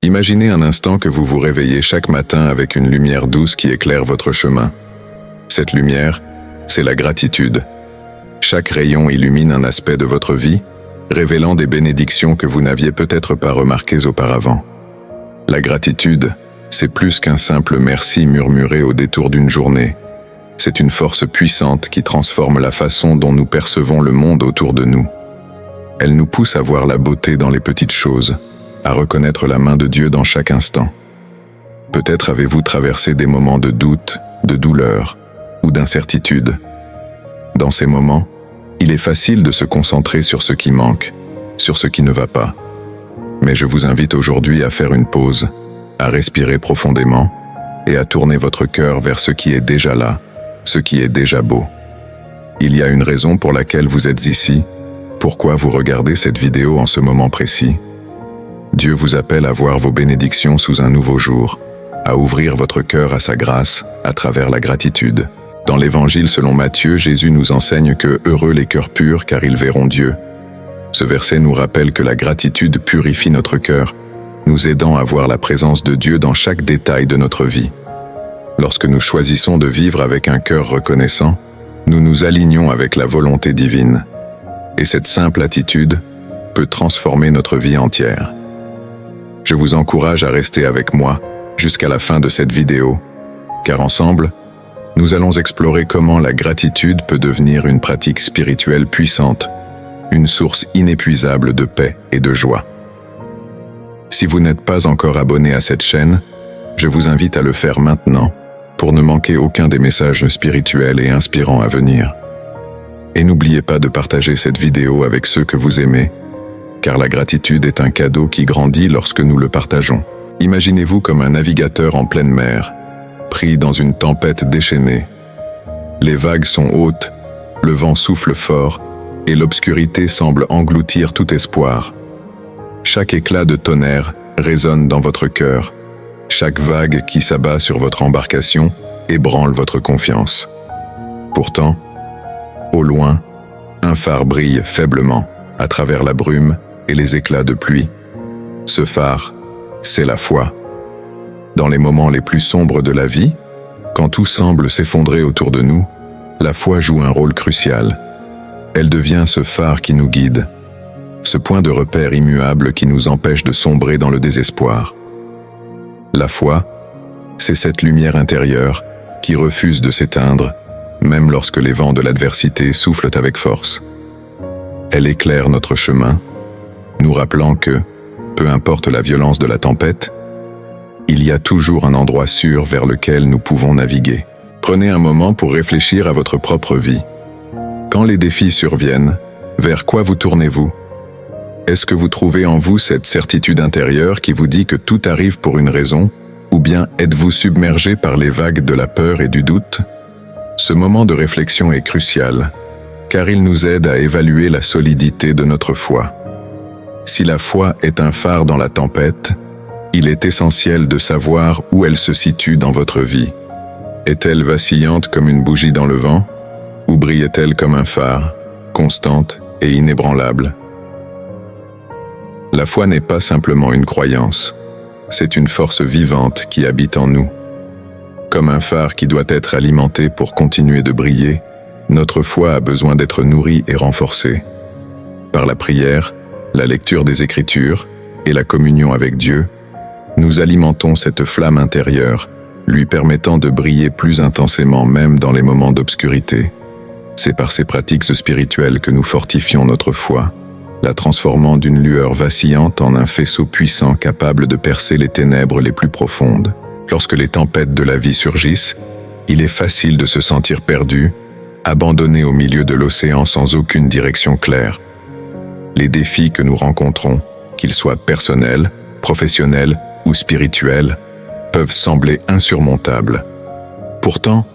Imaginez un instant que vous vous réveillez chaque matin avec une lumière douce qui éclaire votre chemin. Cette lumière, c'est la gratitude. Chaque rayon illumine un aspect de votre vie, révélant des bénédictions que vous n'aviez peut-être pas remarquées auparavant. La gratitude, c'est plus qu'un simple merci murmuré au détour d'une journée. C'est une force puissante qui transforme la façon dont nous percevons le monde autour de nous. Elle nous pousse à voir la beauté dans les petites choses, à reconnaître la main de Dieu dans chaque instant. Peut-être avez-vous traversé des moments de doute, de douleur ou d'incertitude. Dans ces moments, il est facile de se concentrer sur ce qui manque, sur ce qui ne va pas. Mais je vous invite aujourd'hui à faire une pause, à respirer profondément et à tourner votre cœur vers ce qui est déjà là, ce qui est déjà beau. Il y a une raison pour laquelle vous êtes ici, pourquoi vous regardez cette vidéo en ce moment précis. Dieu vous appelle à voir vos bénédictions sous un nouveau jour, à ouvrir votre cœur à sa grâce à travers la gratitude. Dans l'Évangile selon Matthieu, Jésus nous enseigne que « Heureux les cœurs purs, car ils verront Dieu ». Ce verset nous rappelle que la gratitude purifie notre cœur, nous aidant à voir la présence de Dieu dans chaque détail de notre vie. Lorsque nous choisissons de vivre avec un cœur reconnaissant, nous nous alignons avec la volonté divine. Et cette simple attitude peut transformer notre vie entière. Je vous encourage à rester avec moi jusqu'à la fin de cette vidéo, car ensemble, nous allons explorer comment la gratitude peut devenir une pratique spirituelle puissante, une source inépuisable de paix et de joie. Si vous n'êtes pas encore abonné à cette chaîne, je vous invite à le faire maintenant pour ne manquer aucun des messages spirituels et inspirants à venir. Et n'oubliez pas de partager cette vidéo avec ceux que vous aimez, car la gratitude est un cadeau qui grandit lorsque nous le partageons. Imaginez-vous comme un navigateur en pleine mer, pris dans une tempête déchaînée. Les vagues sont hautes, le vent souffle fort, et l'obscurité semble engloutir tout espoir. Chaque éclat de tonnerre résonne dans votre cœur. Chaque vague qui s'abat sur votre embarcation ébranle votre confiance. Pourtant, au loin, un phare brille faiblement à travers la brume et les éclats de pluie. Ce phare, c'est la foi. Dans les moments les plus sombres de la vie, quand tout semble s'effondrer autour de nous, la foi joue un rôle crucial. Elle devient ce phare qui nous guide, ce point de repère immuable qui nous empêche de sombrer dans le désespoir. La foi, c'est cette lumière intérieure qui refuse de s'éteindre, même lorsque les vents de l'adversité soufflent avec force. Elle éclaire notre chemin, nous rappelant que, peu importe la violence de la tempête, il y a toujours un endroit sûr vers lequel nous pouvons naviguer. Prenez un moment pour réfléchir à votre propre vie. Quand les défis surviennent, vers quoi vous tournez-vous? Est-ce que vous trouvez en vous cette certitude intérieure qui vous dit que tout arrive pour une raison, ou bien êtes-vous submergé par les vagues de la peur et du doute? Ce moment de réflexion est crucial, car il nous aide à évaluer la solidité de notre foi. Si la foi est un phare dans la tempête, il est essentiel de savoir où elle se situe dans votre vie. Est-elle vacillante comme une bougie dans le vent, ou brille-t-elle comme un phare, constante et inébranlable? La foi n'est pas simplement une croyance, c'est une force vivante qui habite en nous. Comme un phare qui doit être alimenté pour continuer de briller, notre foi a besoin d'être nourrie et renforcée. Par la prière, la lecture des Écritures et la communion avec Dieu, nous alimentons cette flamme intérieure, lui permettant de briller plus intensément même dans les moments d'obscurité. C'est par ces pratiques spirituelles que nous fortifions notre foi, la transformant d'une lueur vacillante en un faisceau puissant capable de percer les ténèbres les plus profondes. Lorsque les tempêtes de la vie surgissent, il est facile de se sentir perdu, abandonné au milieu de l'océan sans aucune direction claire. Les défis que nous rencontrons, qu'ils soient personnels, professionnels ou spirituels, peuvent sembler insurmontables. Pourtant,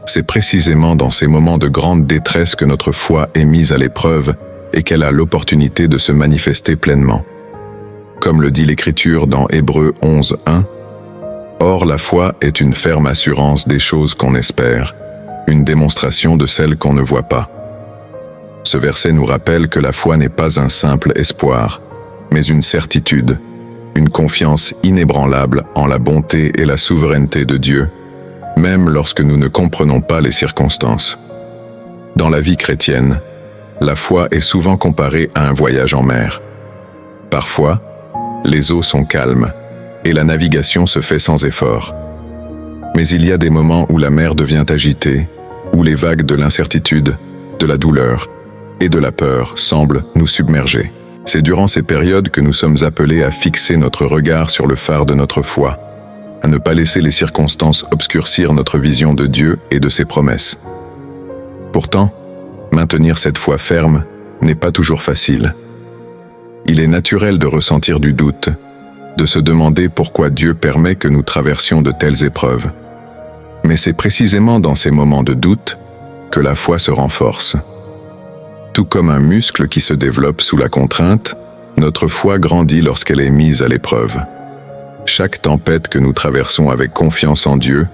c'est précisément dans ces moments de grande détresse que notre foi est mise à l'épreuve et qu'elle a l'opportunité de se manifester pleinement. Comme le dit l'Écriture dans Hébreux 11:1, « Or la foi est une ferme assurance des choses qu'on espère, une démonstration de celles qu'on ne voit pas. » Ce verset nous rappelle que la foi n'est pas un simple espoir, mais une certitude, une confiance inébranlable en la bonté et la souveraineté de Dieu, même lorsque nous ne comprenons pas les circonstances. Dans la vie chrétienne, la foi est souvent comparée à un voyage en mer. Parfois, les eaux sont calmes et la navigation se fait sans effort. Mais il y a des moments où la mer devient agitée, où les vagues de l'incertitude, de la douleur et de la peur semblent nous submerger. C'est durant ces périodes que nous sommes appelés à fixer notre regard sur le phare de notre foi, à ne pas laisser les circonstances obscurcir notre vision de Dieu et de ses promesses. Pourtant, maintenir cette foi ferme n'est pas toujours facile. Il est naturel de ressentir du doute, de se demander pourquoi Dieu permet que nous traversions de telles épreuves. Mais c'est précisément dans ces moments de doute que la foi se renforce. Tout comme un muscle qui se développe sous la contrainte, notre foi grandit lorsqu'elle est mise à l'épreuve. Chaque tempête que nous traversons avec confiance en Dieu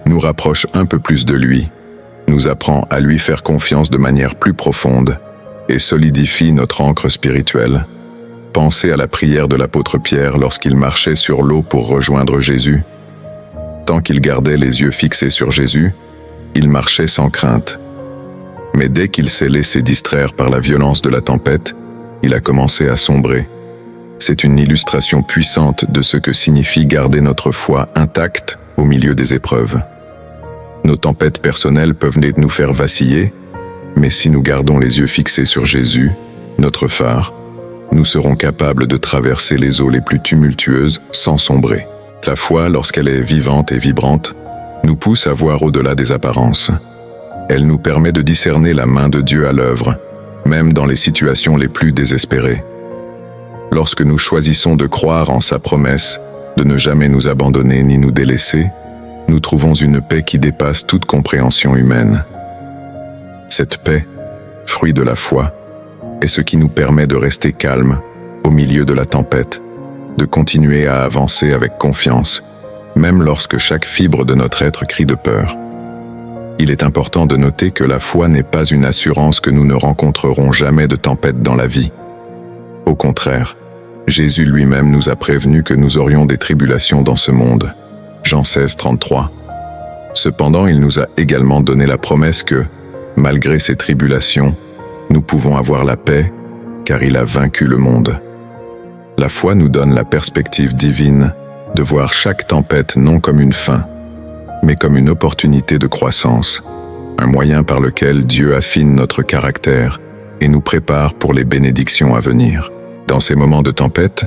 nous rapproche un peu plus de lui, nous apprend à lui faire confiance de manière plus profonde et solidifie notre ancre spirituelle. Pensez à la prière de l'apôtre Pierre lorsqu'il marchait sur l'eau pour rejoindre Jésus. Tant qu'il gardait les yeux fixés sur Jésus, il marchait sans crainte. Mais dès qu'il s'est laissé distraire par la violence de la tempête, il a commencé à sombrer. C'est une illustration puissante de ce que signifie garder notre foi intacte au milieu des épreuves. Nos tempêtes personnelles peuvent nous faire vaciller, mais si nous gardons les yeux fixés sur Jésus, notre phare, nous serons capables de traverser les eaux les plus tumultueuses sans sombrer. La foi, lorsqu'elle est vivante et vibrante, nous pousse à voir au-delà des apparences. Elle nous permet de discerner la main de Dieu à l'œuvre, même dans les situations les plus désespérées. Lorsque nous choisissons de croire en sa promesse, de ne jamais nous abandonner ni nous délaisser, nous trouvons une paix qui dépasse toute compréhension humaine. Cette paix, fruit de la foi, est ce qui nous permet de rester calmes au milieu de la tempête, de continuer à avancer avec confiance, même lorsque chaque fibre de notre être crie de peur. Il est important de noter que la foi n'est pas une assurance que nous ne rencontrerons jamais de tempête dans la vie. Au contraire, Jésus lui-même nous a prévenu que nous aurions des tribulations dans ce monde. Jean 16, 33. Cependant, il nous a également donné la promesse que, malgré ces tribulations, nous pouvons avoir la paix, car il a vaincu le monde. La foi nous donne la perspective divine de voir chaque tempête non comme une fin, mais comme une opportunité de croissance, un moyen par lequel Dieu affine notre caractère et nous prépare pour les bénédictions à venir. Dans ces moments de tempête,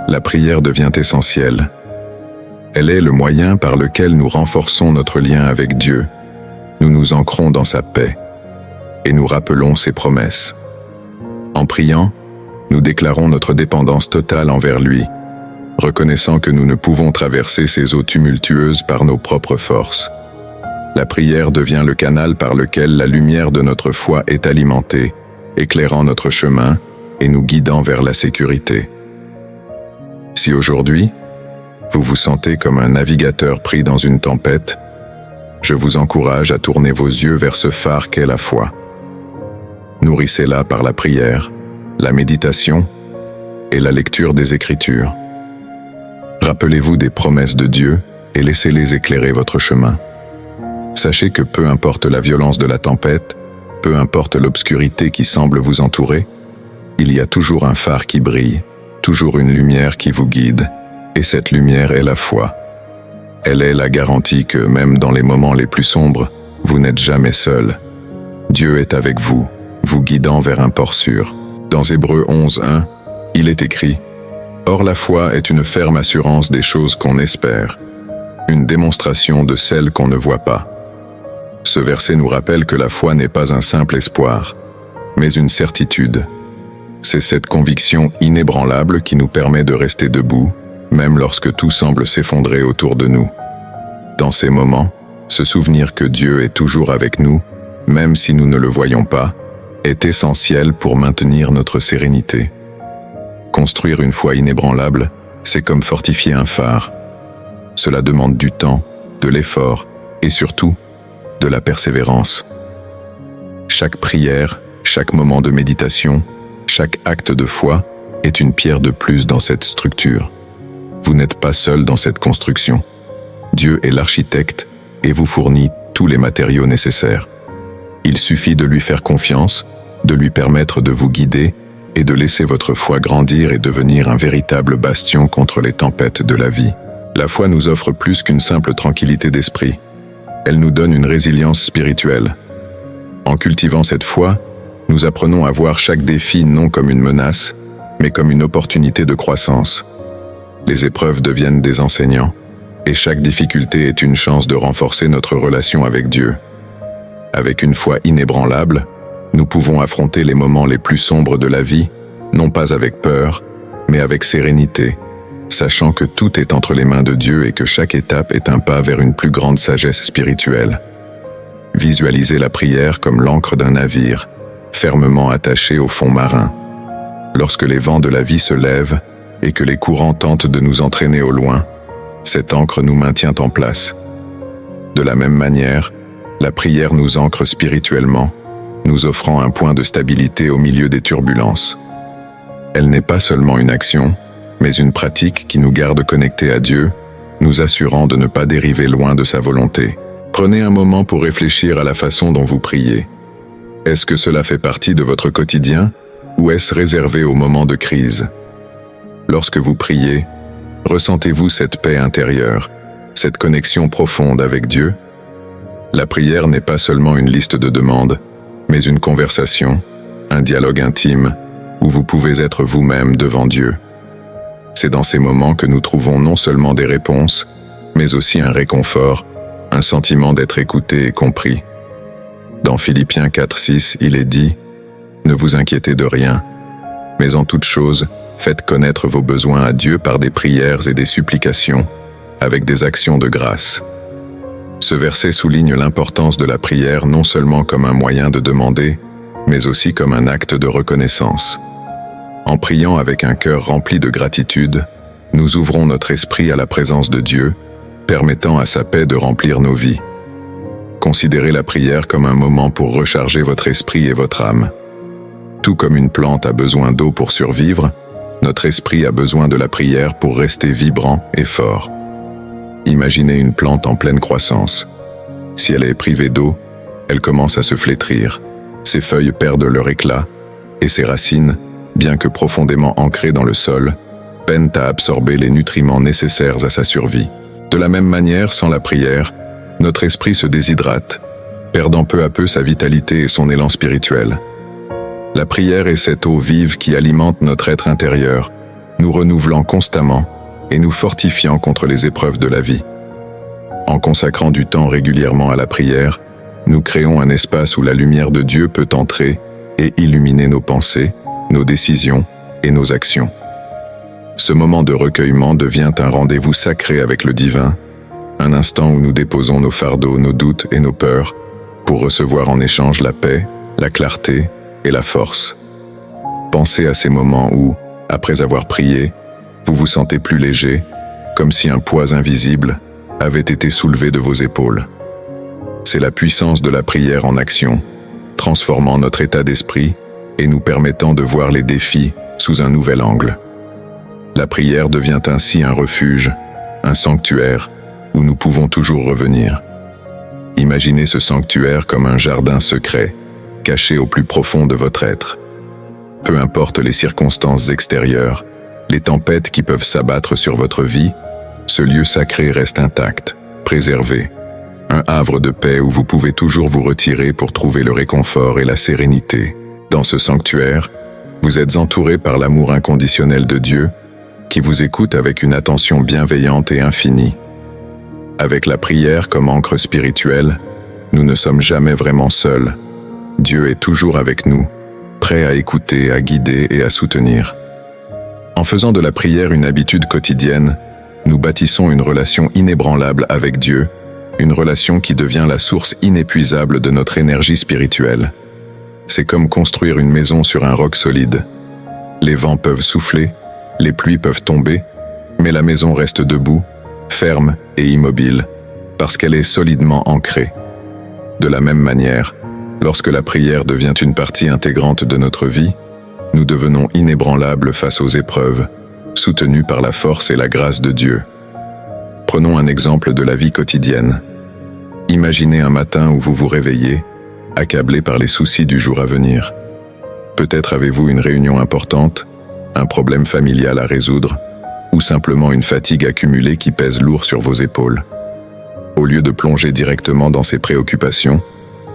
la prière devient essentielle. Elle est le moyen par lequel nous renforçons notre lien avec Dieu, nous nous ancrons dans sa paix, et nous rappelons ses promesses. En priant, nous déclarons notre dépendance totale envers lui, reconnaissant que nous ne pouvons traverser ces eaux tumultueuses par nos propres forces. La prière devient le canal par lequel la lumière de notre foi est alimentée, éclairant notre chemin et nous guidant vers la sécurité. Si aujourd'hui, vous vous sentez comme un navigateur pris dans une tempête, je vous encourage à tourner vos yeux vers ce phare qu'est la foi. Nourrissez-la par la prière, la méditation et la lecture des Écritures. Rappelez-vous des promesses de Dieu et laissez-les éclairer votre chemin. Sachez que peu importe la violence de la tempête, peu importe l'obscurité qui semble vous entourer, il y a toujours un phare qui brille, toujours une lumière qui vous guide, et cette lumière est la foi. Elle est la garantie que même dans les moments les plus sombres, vous n'êtes jamais seul. Dieu est avec vous, vous guidant vers un port sûr. Dans Hébreux 11:1, il est écrit « Or la foi est une ferme assurance des choses qu'on espère, une démonstration de celles qu'on ne voit pas. » Ce verset nous rappelle que la foi n'est pas un simple espoir, mais une certitude. C'est cette conviction inébranlable qui nous permet de rester debout, même lorsque tout semble s'effondrer autour de nous. Dans ces moments, se souvenir que Dieu est toujours avec nous, même si nous ne le voyons pas, est essentiel pour maintenir notre sérénité. Construire une foi inébranlable, c'est comme fortifier un phare. Cela demande du temps, de l'effort et surtout, de la persévérance. Chaque prière, chaque moment de méditation, chaque acte de foi est une pierre de plus dans cette structure. Vous n'êtes pas seul dans cette construction. Dieu est l'architecte et vous fournit tous les matériaux nécessaires. Il suffit de lui faire confiance, de lui permettre de vous guider et de laisser votre foi grandir et devenir un véritable bastion contre les tempêtes de la vie. La foi nous offre plus qu'une simple tranquillité d'esprit. Elle nous donne une résilience spirituelle. En cultivant cette foi, nous apprenons à voir chaque défi non comme une menace, mais comme une opportunité de croissance. Les épreuves deviennent des enseignants, et chaque difficulté est une chance de renforcer notre relation avec Dieu. Avec une foi inébranlable, nous pouvons affronter les moments les plus sombres de la vie, non pas avec peur, mais avec sérénité, sachant que tout est entre les mains de Dieu et que chaque étape est un pas vers une plus grande sagesse spirituelle. Visualisez la prière comme l'ancre d'un navire, fermement attaché au fond marin. Lorsque les vents de la vie se lèvent et que les courants tentent de nous entraîner au loin, cette ancre nous maintient en place. De la même manière, la prière nous ancre spirituellement, nous offrant un point de stabilité au milieu des turbulences. Elle n'est pas seulement une action, mais une pratique qui nous garde connectés à Dieu, nous assurant de ne pas dériver loin de sa volonté. Prenez un moment pour réfléchir à la façon dont vous priez. Est-ce que cela fait partie de votre quotidien ou est-ce réservé aux moments de crise? Lorsque vous priez, ressentez-vous cette paix intérieure, cette connexion profonde avec Dieu? La prière n'est pas seulement une liste de demandes, mais une conversation, un dialogue intime, où vous pouvez être vous-même devant Dieu. C'est dans ces moments que nous trouvons non seulement des réponses, mais aussi un réconfort, un sentiment d'être écouté et compris. Dans Philippiens 4:6, il est dit « Ne vous inquiétez de rien, mais en toute chose, faites connaître vos besoins à Dieu par des prières et des supplications, avec des actions de grâce. » Ce verset souligne l'importance de la prière non seulement comme un moyen de demander, mais aussi comme un acte de reconnaissance. En priant avec un cœur rempli de gratitude, nous ouvrons notre esprit à la présence de Dieu, permettant à sa paix de remplir nos vies. Considérez la prière comme un moment pour recharger votre esprit et votre âme. Tout comme une plante a besoin d'eau pour survivre, notre esprit a besoin de la prière pour rester vibrant et fort. Imaginez une plante en pleine croissance. Si elle est privée d'eau, elle commence à se flétrir, ses feuilles perdent leur éclat, et ses racines, bien que profondément ancrées dans le sol, peinent à absorber les nutriments nécessaires à sa survie. De la même manière, sans la prière, notre esprit se déshydrate, perdant peu à peu sa vitalité et son élan spirituel. La prière est cette eau vive qui alimente notre être intérieur, nous renouvelant constamment et nous fortifiant contre les épreuves de la vie. En consacrant du temps régulièrement à la prière, nous créons un espace où la lumière de Dieu peut entrer et illuminer nos pensées, nos décisions et nos actions. Ce moment de recueillement devient un rendez-vous sacré avec le divin, un instant où nous déposons nos fardeaux, nos doutes et nos peurs, pour recevoir en échange la paix, la clarté et la force. Pensez à ces moments où, après avoir prié, vous vous sentez plus léger, comme si un poids invisible avait été soulevé de vos épaules. C'est la puissance de la prière en action, transformant notre état d'esprit et nous permettant de voir les défis sous un nouvel angle. La prière devient ainsi un refuge, un sanctuaire, où nous pouvons toujours revenir. Imaginez ce sanctuaire comme un jardin secret, caché au plus profond de votre être. Peu importe les circonstances extérieures, les tempêtes qui peuvent s'abattre sur votre vie, ce lieu sacré reste intact, préservé. Un havre de paix où vous pouvez toujours vous retirer pour trouver le réconfort et la sérénité. Dans ce sanctuaire, vous êtes entouré par l'amour inconditionnel de Dieu, qui vous écoute avec une attention bienveillante et infinie. Avec la prière comme ancre spirituelle, nous ne sommes jamais vraiment seuls. Dieu est toujours avec nous, prêt à écouter, à guider et à soutenir. En faisant de la prière une habitude quotidienne, nous bâtissons une relation inébranlable avec Dieu, une relation qui devient la source inépuisable de notre énergie spirituelle. C'est comme construire une maison sur un roc solide. Les vents peuvent souffler, les pluies peuvent tomber, mais la maison reste debout, ferme et immobile, parce qu'elle est solidement ancrée. De la même manière, lorsque la prière devient une partie intégrante de notre vie, nous devenons inébranlables face aux épreuves, soutenus par la force et la grâce de Dieu. Prenons un exemple de la vie quotidienne. Imaginez un matin où vous vous réveillez, accablé par les soucis du jour à venir. Peut-être avez-vous une réunion importante, un problème familial à résoudre, ou simplement une fatigue accumulée qui pèse lourd sur vos épaules. Au lieu de plonger directement dans ces préoccupations,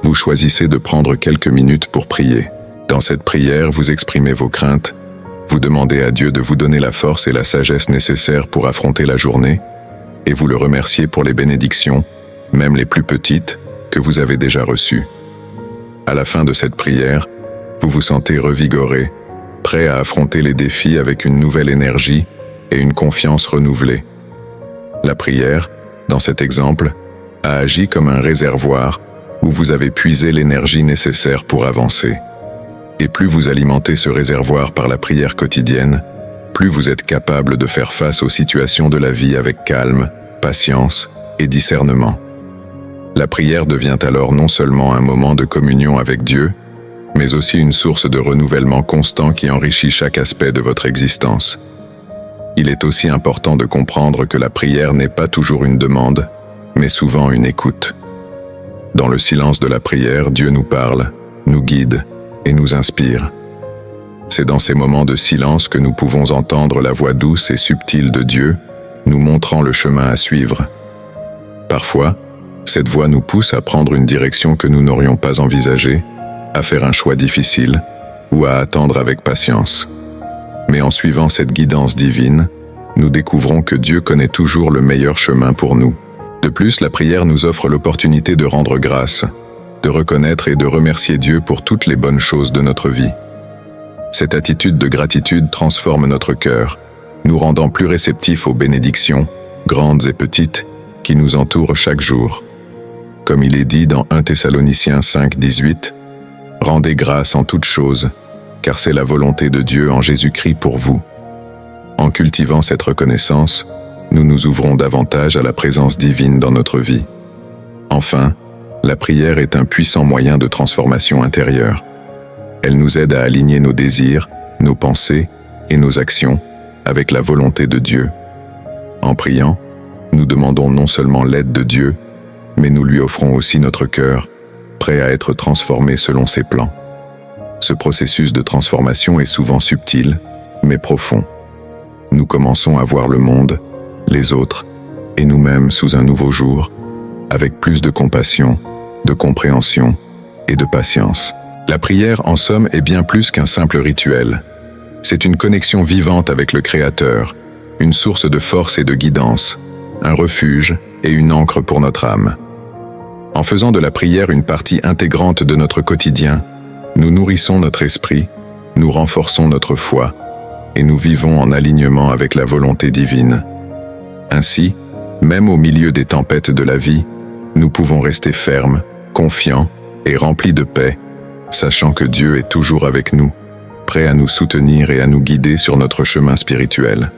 vous choisissez de prendre quelques minutes pour prier. Dans cette prière, vous exprimez vos craintes, vous demandez à Dieu de vous donner la force et la sagesse nécessaires pour affronter la journée, et vous le remerciez pour les bénédictions, même les plus petites, que vous avez déjà reçues. À la fin de cette prière, vous vous sentez revigoré, prêt à affronter les défis avec une nouvelle énergie et une confiance renouvelée. La prière, dans cet exemple, a agi comme un réservoir où vous avez puisé l'énergie nécessaire pour avancer. Et plus vous alimentez ce réservoir par la prière quotidienne, plus vous êtes capable de faire face aux situations de la vie avec calme, patience et discernement. La prière devient alors non seulement un moment de communion avec Dieu, mais aussi une source de renouvellement constant qui enrichit chaque aspect de votre existence. Il est aussi important de comprendre que la prière n'est pas toujours une demande, mais souvent une écoute. Dans le silence de la prière, Dieu nous parle, nous guide et nous inspire. C'est dans ces moments de silence que nous pouvons entendre la voix douce et subtile de Dieu, nous montrant le chemin à suivre. Parfois, cette voix nous pousse à prendre une direction que nous n'aurions pas envisagée, à faire un choix difficile ou à attendre avec patience. Mais en suivant cette guidance divine, nous découvrons que Dieu connaît toujours le meilleur chemin pour nous. De plus, la prière nous offre l'opportunité de rendre grâce, de reconnaître et de remercier Dieu pour toutes les bonnes choses de notre vie. Cette attitude de gratitude transforme notre cœur, nous rendant plus réceptifs aux bénédictions, grandes et petites, qui nous entourent chaque jour. Comme il est dit dans 1 Thessaloniciens 5, 18, « Rendez grâce en toutes choses, car c'est la volonté de Dieu en Jésus-Christ pour vous. » En cultivant cette reconnaissance, nous nous ouvrons davantage à la présence divine dans notre vie. Enfin, la prière est un puissant moyen de transformation intérieure. Elle nous aide à aligner nos désirs, nos pensées et nos actions avec la volonté de Dieu. En priant, nous demandons non seulement l'aide de Dieu, mais nous lui offrons aussi notre cœur, prêt à être transformé selon ses plans. Ce processus de transformation est souvent subtil, mais profond. Nous commençons à voir le monde, les autres et nous-mêmes sous un nouveau jour, avec plus de compassion, de compréhension et de patience. La prière, en somme, est bien plus qu'un simple rituel. C'est une connexion vivante avec le Créateur, une source de force et de guidance, un refuge et une ancre pour notre âme. En faisant de la prière une partie intégrante de notre quotidien, nous nourrissons notre esprit, nous renforçons notre foi, et nous vivons en alignement avec la volonté divine. Ainsi, même au milieu des tempêtes de la vie, nous pouvons rester fermes, confiants et remplis de paix, sachant que Dieu est toujours avec nous, prêt à nous soutenir et à nous guider sur notre chemin spirituel.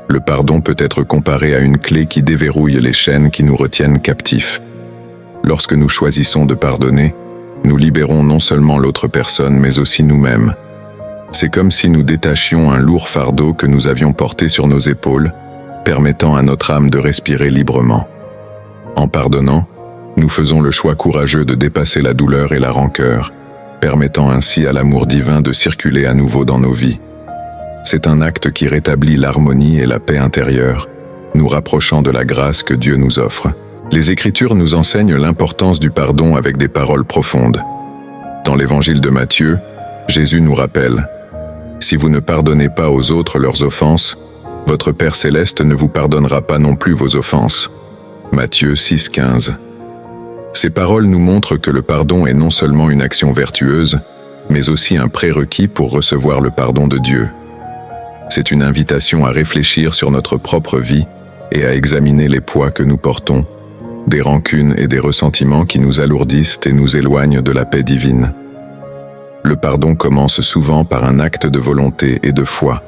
Le pardon peut être comparé à une clé qui déverrouille les chaînes qui nous retiennent captifs. Lorsque nous choisissons de pardonner, nous libérons non seulement l'autre personne, mais aussi nous-mêmes. C'est comme si nous détachions un lourd fardeau que nous avions porté sur nos épaules, permettant à notre âme de respirer librement. En pardonnant, nous faisons le choix courageux de dépasser la douleur et la rancœur, permettant ainsi à l'amour divin de circuler à nouveau dans nos vies. C'est un acte qui rétablit l'harmonie et la paix intérieure, nous rapprochant de la grâce que Dieu nous offre. Les Écritures nous enseignent l'importance du pardon avec des paroles profondes. Dans l'Évangile de Matthieu, Jésus nous rappelle « Si vous ne pardonnez pas aux autres leurs offenses, votre Père céleste ne vous pardonnera pas non plus vos offenses. » Matthieu 6, 15. Ces paroles nous montrent que le pardon est non seulement une action vertueuse, mais aussi un prérequis pour recevoir le pardon de Dieu. C'est une invitation à réfléchir sur notre propre vie et à examiner les poids que nous portons, des rancunes et des ressentiments qui nous alourdissent et nous éloignent de la paix divine. Le pardon commence souvent par un acte de volonté et de foi.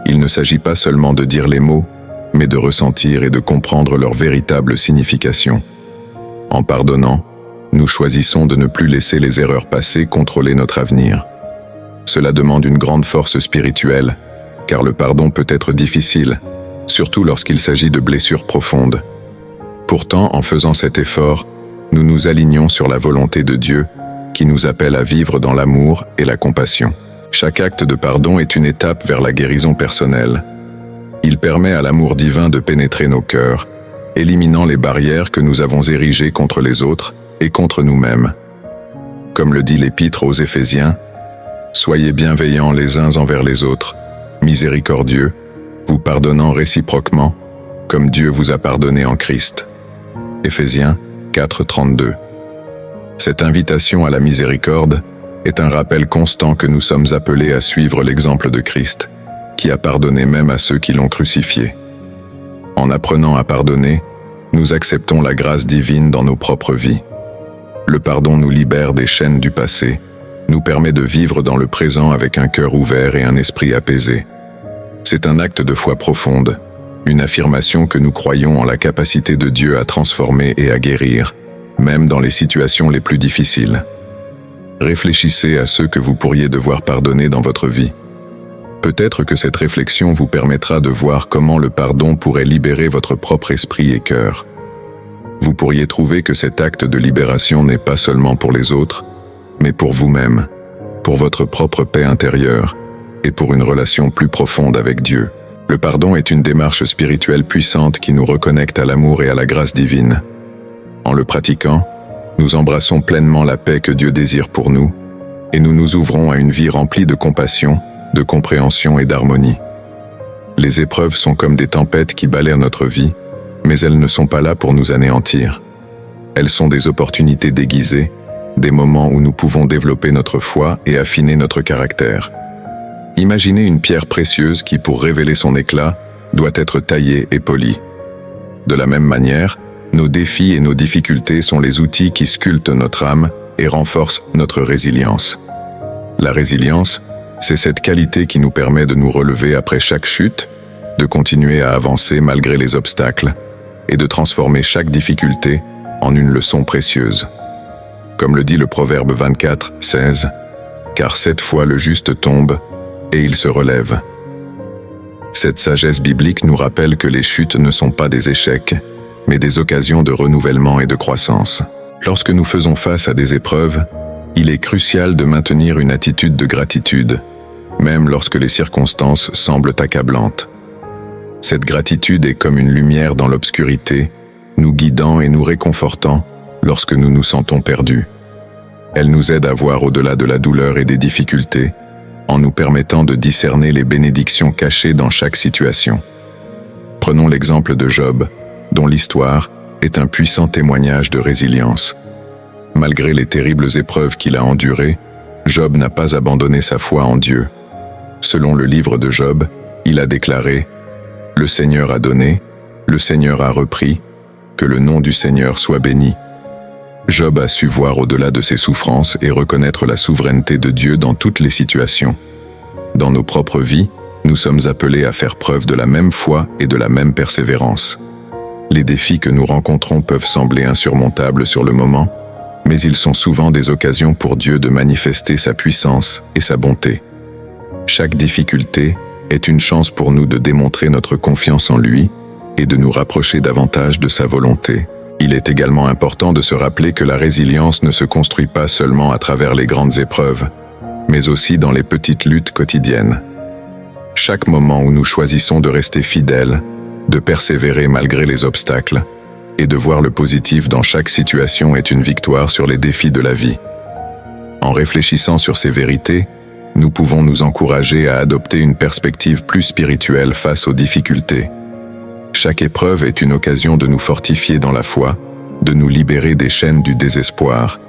Il ne s'agit pas seulement de dire les mots, mais de ressentir et de comprendre leur véritable signification. En pardonnant, nous choisissons de ne plus laisser les erreurs passées contrôler notre avenir. Cela demande une grande force spirituelle, car le pardon peut être difficile, surtout lorsqu'il s'agit de blessures profondes. Pourtant, en faisant cet effort, nous nous alignons sur la volonté de Dieu, qui nous appelle à vivre dans l'amour et la compassion. Chaque acte de pardon est une étape vers la guérison personnelle. Il permet à l'amour divin de pénétrer nos cœurs, éliminant les barrières que nous avons érigées contre les autres et contre nous-mêmes. Comme le dit l'Épître aux Éphésiens, « Soyez bienveillants les uns envers les autres, miséricordieux, vous pardonnant réciproquement, comme Dieu vous a pardonné en Christ. » Éphésiens 4:32. Cette invitation à la miséricorde est un rappel constant que nous sommes appelés à suivre l'exemple de Christ, qui a pardonné même à ceux qui l'ont crucifié. En apprenant à pardonner, nous acceptons la grâce divine dans nos propres vies. Le pardon nous libère des chaînes du passé, nous permet de vivre dans le présent avec un cœur ouvert et un esprit apaisé. C'est un acte de foi profonde, une affirmation que nous croyons en la capacité de Dieu à transformer et à guérir, même dans les situations les plus difficiles. Réfléchissez à ceux que vous pourriez devoir pardonner dans votre vie. Peut-être que cette réflexion vous permettra de voir comment le pardon pourrait libérer votre propre esprit et cœur. Vous pourriez trouver que cet acte de libération n'est pas seulement pour les autres, mais pour vous-même, pour votre propre paix intérieure et pour une relation plus profonde avec Dieu. Le pardon est une démarche spirituelle puissante qui nous reconnecte à l'amour et à la grâce divine. En le pratiquant, nous embrassons pleinement la paix que Dieu désire pour nous, et nous nous ouvrons à une vie remplie de compassion, de compréhension et d'harmonie. Les épreuves sont comme des tempêtes qui balayent notre vie, mais elles ne sont pas là pour nous anéantir. Elles sont des opportunités déguisées, des moments où nous pouvons développer notre foi et affiner notre caractère. Imaginez une pierre précieuse qui, pour révéler son éclat, doit être taillée et polie. De la même manière, nos défis et nos difficultés sont les outils qui sculptent notre âme et renforcent notre résilience. La résilience, c'est cette qualité qui nous permet de nous relever après chaque chute, de continuer à avancer malgré les obstacles et de transformer chaque difficulté en une leçon précieuse. Comme le dit le Proverbe 24:16, « Car 7 fois le juste tombe et il se relève. » Cette sagesse biblique nous rappelle que les chutes ne sont pas des échecs, mais des occasions de renouvellement et de croissance. Lorsque nous faisons face à des épreuves, il est crucial de maintenir une attitude de gratitude, même lorsque les circonstances semblent accablantes. Cette gratitude est comme une lumière dans l'obscurité, nous guidant et nous réconfortant lorsque nous nous sentons perdus. Elle nous aide à voir au-delà de la douleur et des difficultés, en nous permettant de discerner les bénédictions cachées dans chaque situation. Prenons l'exemple de Job, dont l'histoire est un puissant témoignage de résilience. Malgré les terribles épreuves qu'il a endurées, Job n'a pas abandonné sa foi en Dieu. Selon le livre de Job, il a déclaré « Le Seigneur a donné, le Seigneur a repris, que le nom du Seigneur soit béni. » Job a su voir au-delà de ses souffrances et reconnaître la souveraineté de Dieu dans toutes les situations. Dans nos propres vies, nous sommes appelés à faire preuve de la même foi et de la même persévérance. Les défis que nous rencontrons peuvent sembler insurmontables sur le moment, mais ils sont souvent des occasions pour Dieu de manifester sa puissance et sa bonté. Chaque difficulté est une chance pour nous de démontrer notre confiance en lui et de nous rapprocher davantage de sa volonté. Il est également important de se rappeler que la résilience ne se construit pas seulement à travers les grandes épreuves, mais aussi dans les petites luttes quotidiennes. Chaque moment où nous choisissons de rester fidèles, de persévérer malgré les obstacles, et de voir le positif dans chaque situation est une victoire sur les défis de la vie. En réfléchissant sur ces vérités, nous pouvons nous encourager à adopter une perspective plus spirituelle face aux difficultés. Chaque épreuve est une occasion de nous fortifier dans la foi, de nous libérer des chaînes du désespoir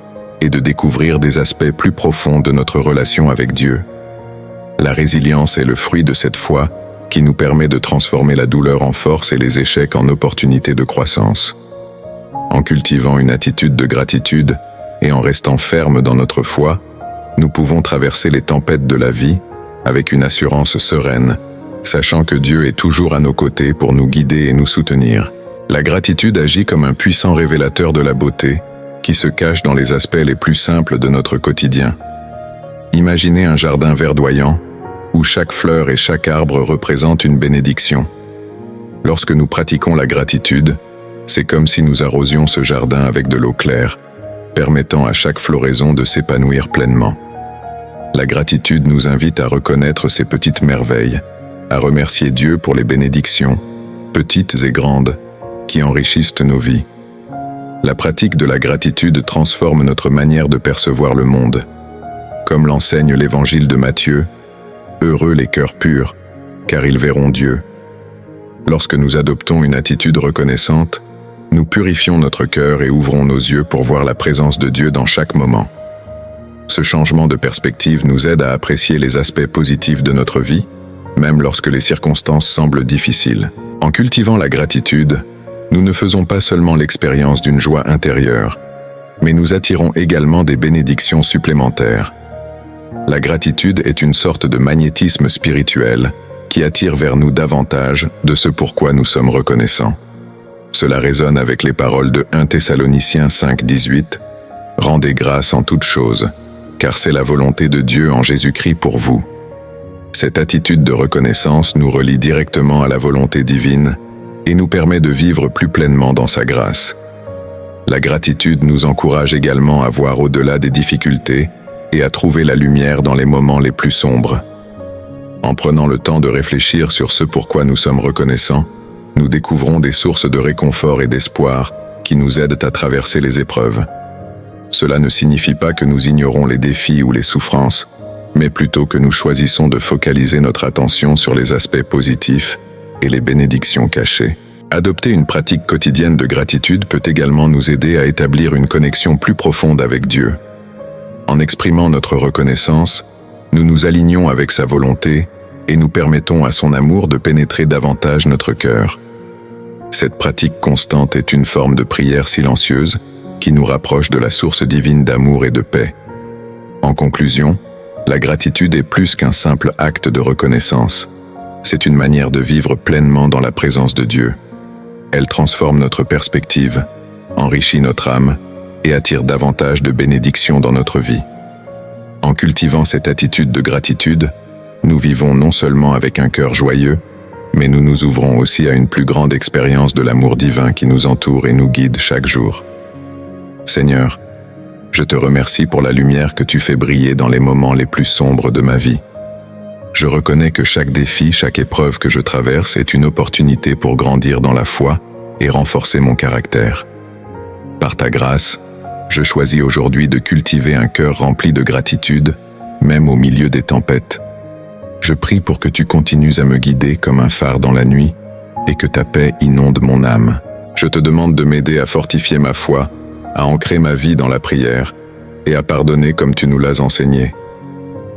et de découvrir des aspects plus profonds de notre relation avec Dieu. La résilience est le fruit de cette foi qui nous permet de transformer la douleur en force et les échecs en opportunités de croissance. En cultivant une attitude de gratitude et en restant ferme dans notre foi, nous pouvons traverser les tempêtes de la vie avec une assurance sereine, sachant que Dieu est toujours à nos côtés pour nous guider et nous soutenir. La gratitude agit comme un puissant révélateur de la beauté qui se cache dans les aspects les plus simples de notre quotidien. Imaginez un jardin verdoyant où chaque fleur et chaque arbre représentent une bénédiction. Lorsque nous pratiquons la gratitude, c'est comme si nous arrosions ce jardin avec de l'eau claire, permettant à chaque floraison de s'épanouir pleinement. La gratitude nous invite à reconnaître ces petites merveilles, à remercier Dieu pour les bénédictions, petites et grandes, qui enrichissent nos vies. La pratique de la gratitude transforme notre manière de percevoir le monde. Comme l'enseigne l'Évangile de Matthieu, « Heureux les cœurs purs, car ils verront Dieu ». Lorsque nous adoptons une attitude reconnaissante, nous purifions notre cœur et ouvrons nos yeux pour voir la présence de Dieu dans chaque moment. Ce changement de perspective nous aide à apprécier les aspects positifs de notre vie, même lorsque les circonstances semblent difficiles. En cultivant la gratitude, nous ne faisons pas seulement l'expérience d'une joie intérieure, mais nous attirons également des bénédictions supplémentaires. La gratitude est une sorte de magnétisme spirituel qui attire vers nous davantage de ce pourquoi nous sommes reconnaissants. Cela résonne avec les paroles de 1 Thessaloniciens 5:18 « Rendez grâce en toutes choses, car c'est la volonté de Dieu en Jésus-Christ pour vous. » Cette attitude de reconnaissance nous relie directement à la volonté divine et nous permet de vivre plus pleinement dans sa grâce. La gratitude nous encourage également à voir au-delà des difficultés et à trouver la lumière dans les moments les plus sombres. En prenant le temps de réfléchir sur ce pourquoi nous sommes reconnaissants, nous découvrons des sources de réconfort et d'espoir qui nous aident à traverser les épreuves. Cela ne signifie pas que nous ignorons les défis ou les souffrances, mais plutôt que nous choisissons de focaliser notre attention sur les aspects positifs et les bénédictions cachées. Adopter une pratique quotidienne de gratitude peut également nous aider à établir une connexion plus profonde avec Dieu. En exprimant notre reconnaissance, nous nous alignons avec sa volonté et nous permettons à son amour de pénétrer davantage notre cœur. Cette pratique constante est une forme de prière silencieuse qui nous rapproche de la source divine d'amour et de paix. En conclusion, la gratitude est plus qu'un simple acte de reconnaissance. C'est une manière de vivre pleinement dans la présence de Dieu. Elle transforme notre perspective, enrichit notre âme et attire davantage de bénédictions dans notre vie. En cultivant cette attitude de gratitude, nous vivons non seulement avec un cœur joyeux, mais nous nous ouvrons aussi à une plus grande expérience de l'amour divin qui nous entoure et nous guide chaque jour. Seigneur, je te remercie pour la lumière que tu fais briller dans les moments les plus sombres de ma vie. Je reconnais que chaque défi, chaque épreuve que je traverse est une opportunité pour grandir dans la foi et renforcer mon caractère. Par ta grâce, je choisis aujourd'hui de cultiver un cœur rempli de gratitude, même au milieu des tempêtes. Je prie pour que tu continues à me guider comme un phare dans la nuit et que ta paix inonde mon âme. Je te demande de m'aider à fortifier ma foi, à ancrer ma vie dans la prière et à pardonner comme tu nous l'as enseigné.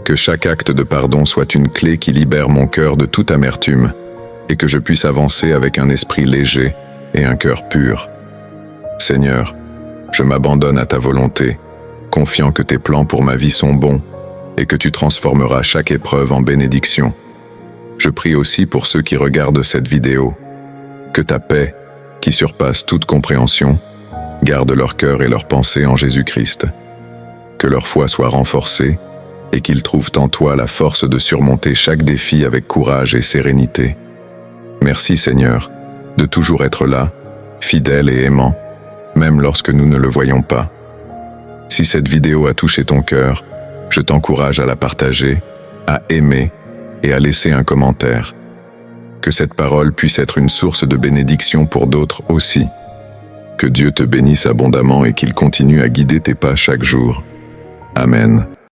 Que chaque acte de pardon soit une clé qui libère mon cœur de toute amertume et que je puisse avancer avec un esprit léger et un cœur pur. Seigneur, je m'abandonne à ta volonté, confiant que tes plans pour ma vie sont bons et que tu transformeras chaque épreuve en bénédiction. Je prie aussi pour ceux qui regardent cette vidéo. Que ta paix, qui surpasse toute compréhension, garde leur cœur et leurs pensées en Jésus-Christ. Que leur foi soit renforcée et qu'ils trouvent en toi la force de surmonter chaque défi avec courage et sérénité. Merci Seigneur, de toujours être là, fidèle et aimant, même lorsque nous ne le voyons pas. Si cette vidéo a touché ton cœur, je t'encourage à la partager, à aimer et à laisser un commentaire. Que cette parole puisse être une source de bénédiction pour d'autres aussi. Que Dieu te bénisse abondamment et qu'il continue à guider tes pas chaque jour. Amen.